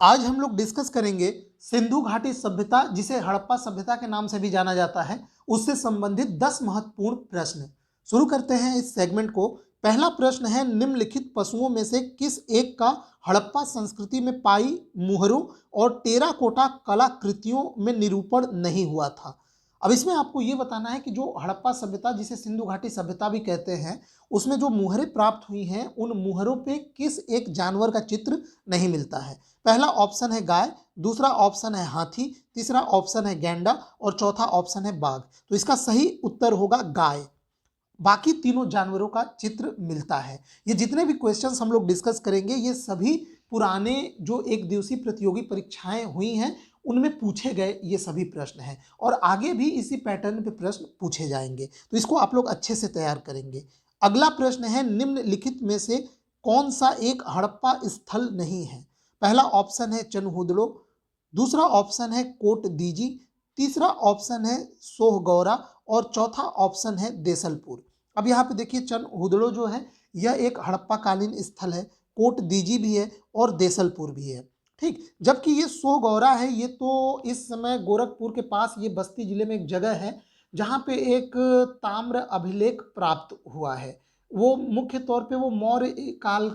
आज हम लोग डिस्कस करेंगे सिंधु घाटी सभ्यता, जिसे हड़प्पा सभ्यता के नाम से भी जाना जाता है, उससे संबंधित 10 महत्वपूर्ण प्रश्न। शुरू करते हैं इस सेगमेंट को। पहला प्रश्न है, निम्नलिखित पशुओं में से किस एक का हड़प्पा संस्कृति में पाई मुहरों और टेराकोटा कलाकृतियों में निरूपण नहीं हुआ था। अब इसमें आपको ये बताना है कि जो हड़प्पा सभ्यता, जिसे सिंधु घाटी सभ्यता भी कहते हैं, उसमें जो मुहरें प्राप्त हुई हैं, उन मुहरों पे किस एक जानवर का चित्र नहीं मिलता है। पहला ऑप्शन है गाय, दूसरा ऑप्शन है हाथी, तीसरा ऑप्शन है गैंडा और चौथा ऑप्शन है बाघ। तो इसका सही उत्तर होगा गाय। बाकी तीनों जानवरों का चित्र मिलता है। ये जितने भी क्वेश्चंस हम लोग डिस्कस करेंगे, ये सभी पुराने जो एक दिवसीय प्रतियोगी परीक्षाएं हुई हैं उनमें पूछे गए ये सभी प्रश्न हैं, और आगे भी इसी पैटर्न पे प्रश्न पूछे जाएंगे, तो इसको आप लोग अच्छे से तैयार करेंगे। अगला प्रश्न है, निम्नलिखित में से कौन सा एक हड़प्पा स्थल नहीं है। पहला ऑप्शन है चनहुदड़ो, दूसरा ऑप्शन है कोट दीजी, तीसरा ऑप्शन है सोहगौरा और चौथा ऑप्शन है देसलपुर। अब यहाँ पे देखिए, चनहुदड़ो जो है यह एक हड़प्पा कालीन स्थल है, कोट दीजी भी है और देसलपुर भी है। ठीक, जबकि ये सोहगौरा है, ये तो इस समय गोरखपुर के पास, ये बस्ती जिले में एक जगह है जहाँ पे एक ताम्र अभिलेख प्राप्त हुआ है। वो मुख्य तौर पे वो मौर्य काल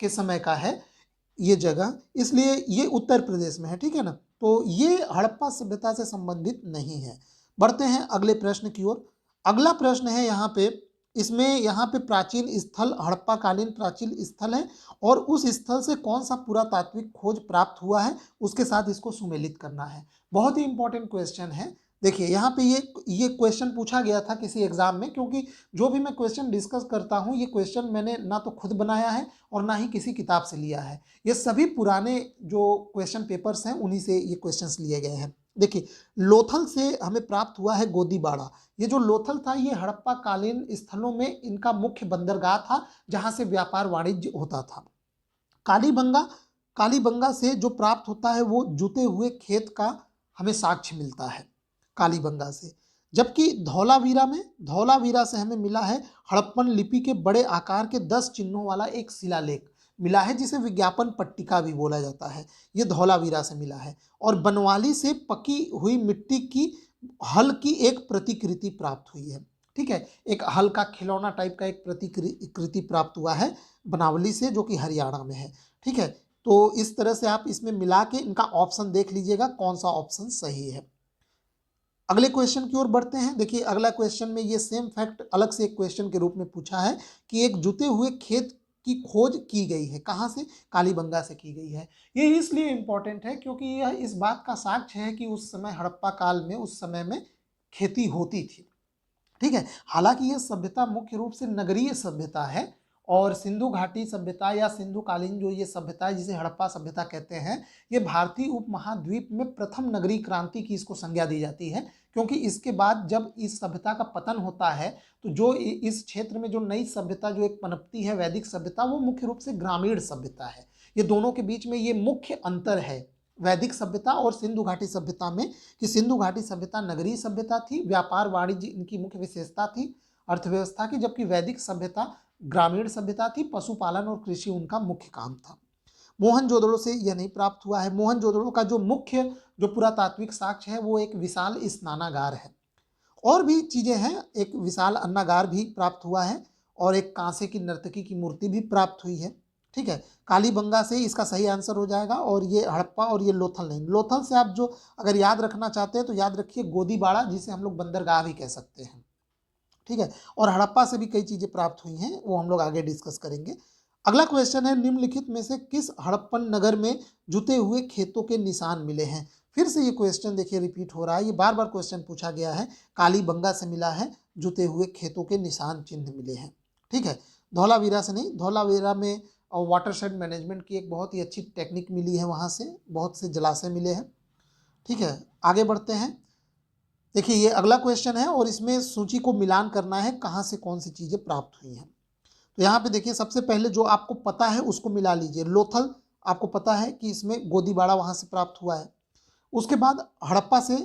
के समय का है ये जगह, इसलिए ये उत्तर प्रदेश में है। ठीक है ना, तो ये हड़प्पा सभ्यता से संबंधित नहीं है। बढ़ते हैं अगले प्रश्न की ओर। अगला प्रश्न है यहाँ पे, इसमें यहाँ पे प्राचीन स्थल हड़प्पा कालीन प्राचीन स्थल है, और उस स्थल से कौन सा पुरातात्विक खोज प्राप्त हुआ है उसके साथ इसको सुमेलित करना है। बहुत ही इंपॉर्टेंट क्वेश्चन है। देखिए यहाँ पे ये क्वेश्चन पूछा गया था किसी एग्जाम में, क्योंकि जो भी मैं क्वेश्चन डिस्कस करता हूँ, ये क्वेश्चन मैंने ना तो खुद बनाया है और ना ही किसी किताब से लिया है। ये सभी पुराने जो क्वेश्चन पेपर्स हैं उन्हीं से ये क्वेश्चंस लिए गए हैं। देखिए, लोथल से हमें प्राप्त हुआ है गोदीबाड़ा। ये जो लोथल था, ये हड़प्पा कालीन स्थलों में इनका मुख्य बंदरगाह था, जहां से व्यापार वाणिज्य होता था। कालीबंगा, कालीबंगा से जो प्राप्त होता है वो जुते हुए खेत का हमें साक्ष्य मिलता है कालीबंगा से। जबकि धौलावीरा से हमें मिला है हड़प्पन लिपि के बड़े आकार के 10 चिन्हों वाला एक शिलालेख मिला है, जिसे विज्ञापन पट्टिका भी बोला जाता है। ये धौलावीरा से मिला है। और बनवाली से पकी हुई मिट्टी की हल की एक प्रतिकृति प्राप्त हुई है। ठीक है, एक हल का खिलौना टाइप का एक प्रतिकृति प्राप्त हुआ है बनावली से, जो कि हरियाणा में है। ठीक है, तो इस तरह से आप इसमें मिला के इनका ऑप्शन देख लीजिएगा कौन सा ऑप्शन सही है। अगले क्वेश्चन की ओर बढ़ते हैं। देखिए, अगला क्वेश्चन में ये सेम फैक्ट अलग से एक क्वेश्चन के रूप में पूछा है कि एक जुते हुए खेत की खोज की गई है, कहाँ से? कालीबंगा से की गई है। ये इसलिए इंपॉर्टेंट है क्योंकि यह इस बात का साक्ष्य है कि उस समय हड़प्पा काल में, उस समय में खेती होती थी। ठीक है, हालांकि यह सभ्यता मुख्य रूप से नगरीय सभ्यता है, और सिंधु घाटी सभ्यता या सिंधु कालीन जो ये सभ्यता है, जिसे हड़प्पा सभ्यता कहते हैं, ये भारतीय उपमहाद्वीप में प्रथम नगरीय क्रांति की इसको संज्ञा दी जाती है। क्योंकि इसके बाद जब इस सभ्यता का पतन होता है, तो जो इस क्षेत्र में जो नई सभ्यता जो एक पनपती है, वैदिक सभ्यता, वो मुख्य रूप से ग्रामीण सभ्यता है। ये दोनों के बीच में ये मुख्य अंतर है वैदिक सभ्यता और सिंधु घाटी सभ्यता में, कि सिंधु घाटी सभ्यता नगरीय सभ्यता थी, व्यापार वाणिज्य इनकी मुख्य विशेषता थी अर्थव्यवस्था की, जबकि वैदिक सभ्यता ग्रामीण सभ्यता थी, पशुपालन और कृषि उनका मुख्य काम था। मोहनजोदड़ो से यह नहीं प्राप्त हुआ है। मोहनजोदड़ो का जो मुख्य जो पुरातात्विक साक्ष्य है वो एक विशाल स्नानागार है। और भी चीजें हैं, एक विशाल अन्नागार भी प्राप्त हुआ है, और एक कांसे की नर्तकी की मूर्ति भी प्राप्त हुई है। ठीक है, कालीबंगा से इसका सही आंसर हो जाएगा, और ये हड़प्पा और ये लोथल नहीं। लोथल से आप जो अगर याद रखना चाहते हैं तो याद रखिए गोदीबाड़ा, जिसे हम लोग बंदरगाह भी कह सकते हैं। ठीक है, और हड़प्पा से भी कई चीजें प्राप्त हुई हैं, वो हम लोग आगे डिस्कस करेंगे। अगला क्वेश्चन है, निम्नलिखित में से किस हड़प्पन नगर में जुते हुए खेतों के निशान मिले हैं? फिर से ये क्वेश्चन देखिए रिपीट हो रहा है, ये बार बार क्वेश्चन पूछा गया है। कालीबंगा से मिला है जुते हुए खेतों के निशान चिन्ह मिले हैं। ठीक है, धौलावीरा से नहीं। धौलावीरा में वाटरशेड मैनेजमेंट की एक बहुत ही अच्छी टेक्निक मिली है, वहाँ से बहुत से जलाशय मिले हैं। ठीक है, आगे बढ़ते हैं। देखिए, ये अगला क्वेश्चन है, और इसमें सूची को मिलान करना है, कहाँ से कौन सी चीज़ें प्राप्त हुई हैं। तो यहाँ पे देखिए, सबसे पहले जो आपको पता है उसको मिला लीजिए। लोथल आपको पता है कि इसमें गोदीबाड़ा वहाँ से प्राप्त हुआ है। उसके बाद हड़प्पा से,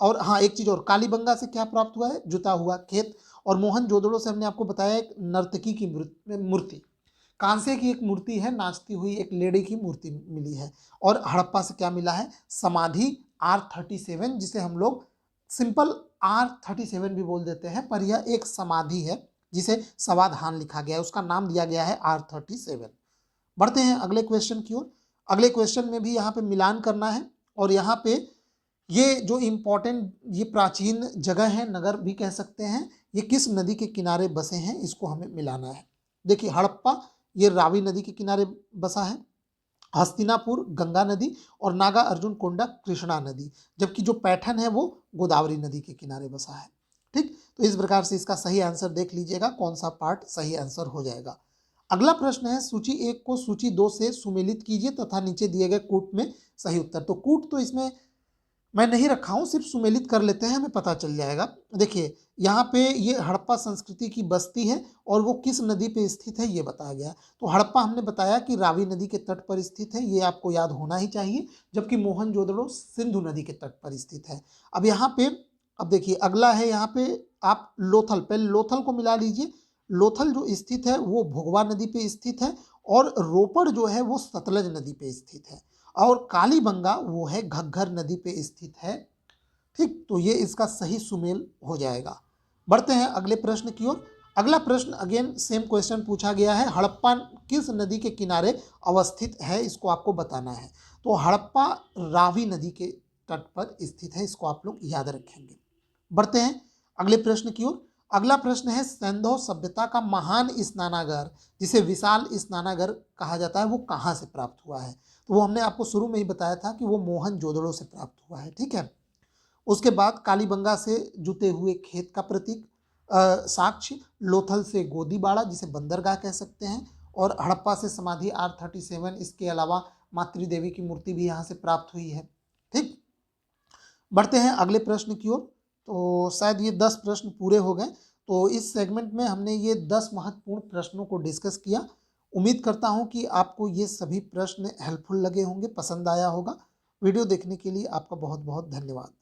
और हाँ एक चीज़ और, कालीबंगा से क्या प्राप्त हुआ है? जुता हुआ खेत। और मोहनजोदड़ो से हमने आपको बताया एक नर्तकी की मूर्ति। कांसे की एक मूर्ति है, नाचती हुई एक लेडी की मूर्ति मिली है। और हड़प्पा से क्या मिला है? समाधि R37, जिसे हम लोग सिंपल R37 भी बोल देते हैं, पर यह एक समाधि है जिसे समाधान लिखा गया है, उसका नाम दिया गया है R37। बढ़ते हैं अगले क्वेश्चन की ओर। अगले क्वेश्चन में भी यहाँ पे मिलान करना है और यहाँ पे ये जो इम्पोर्टेंट ये प्राचीन जगह है, नगर भी कह सकते हैं, ये किस नदी के किनारे बसे हैं, इसको हमें मिलाना है। देखिए हड़प्पा ये रावी नदी के किनारे बसा है, हस्तिनापुर गंगा नदी और नागा अर्जुन कोंडा कृष्णा नदी, जबकि जो पैठन है वो गोदावरी नदी के किनारे बसा है। ठीक, तो इस प्रकार से इसका सही आंसर देख लीजिएगा कौन सा पार्ट सही आंसर हो जाएगा। अगला प्रश्न है सूची 1 को सूची 2 से सुमेलित कीजिए तथा नीचे दिए गए कूट में सही उत्तर। तो कूट तो इसमें मैं नहीं रखा हूँ, सिर्फ सुमेलित कर लेते हैं, हमें पता चल जाएगा। देखिए यहाँ पे ये हड़प्पा संस्कृति की बस्ती है और वो किस नदी पे स्थित है ये बताया गया है। तो हड़प्पा हमने बताया कि रावी नदी के तट पर स्थित है, ये आपको याद होना ही चाहिए, जबकि मोहनजोदड़ो सिंधु नदी के तट पर स्थित है। अब यहाँ पे अब देखिए अगला है, यहाँ पे आप लोथल, पहले लोथल को मिला लीजिए। लोथल जो स्थित है वो भोगवा नदी पे स्थित है और रोपड़ जो है वो सतलज नदी पे स्थित है और कालीबंगा वो है घग्घर नदी पे स्थित है। ठीक, तो ये इसका सही सुमेल हो जाएगा। बढ़ते हैं अगले प्रश्न की ओर। अगला प्रश्न अगेन सेम क्वेश्चन पूछा गया है, हड़प्पा किस नदी के किनारे अवस्थित है, इसको आपको बताना है। तो हड़प्पा रावी नदी के तट पर स्थित है, इसको आप लोग याद रखेंगे। बढ़ते हैं अगले प्रश्न की ओर। अगला प्रश्न है सिंधु सभ्यता का महान स्नानागार, जिसे विशाल स्नानागार कहा जाता है, वो कहाँ से प्राप्त हुआ है? तो वो हमने आपको शुरू में ही बताया था कि वो मोहनजोदड़ो से प्राप्त हुआ है। ठीक है, उसके बाद कालीबंगा से जुते हुए खेत का प्रतीक साक्ष्य, लोथल से गोदीबाड़ा जिसे बंदरगाह कह सकते हैं, और हड़प्पा से समाधि R37, इसके अलावा मातृ देवी की मूर्ति भी यहाँ से प्राप्त हुई है। ठीक, बढ़ते हैं अगले प्रश्न की ओर। तो शायद ये 10 प्रश्न पूरे हो गए। तो इस सेगमेंट में हमने ये 10 महत्वपूर्ण प्रश्नों को डिस्कस किया। उम्मीद करता हूँ कि आपको ये सभी प्रश्न हेल्पफुल लगे होंगे, पसंद आया होगा। वीडियो देखने के लिए आपका बहुत बहुत धन्यवाद।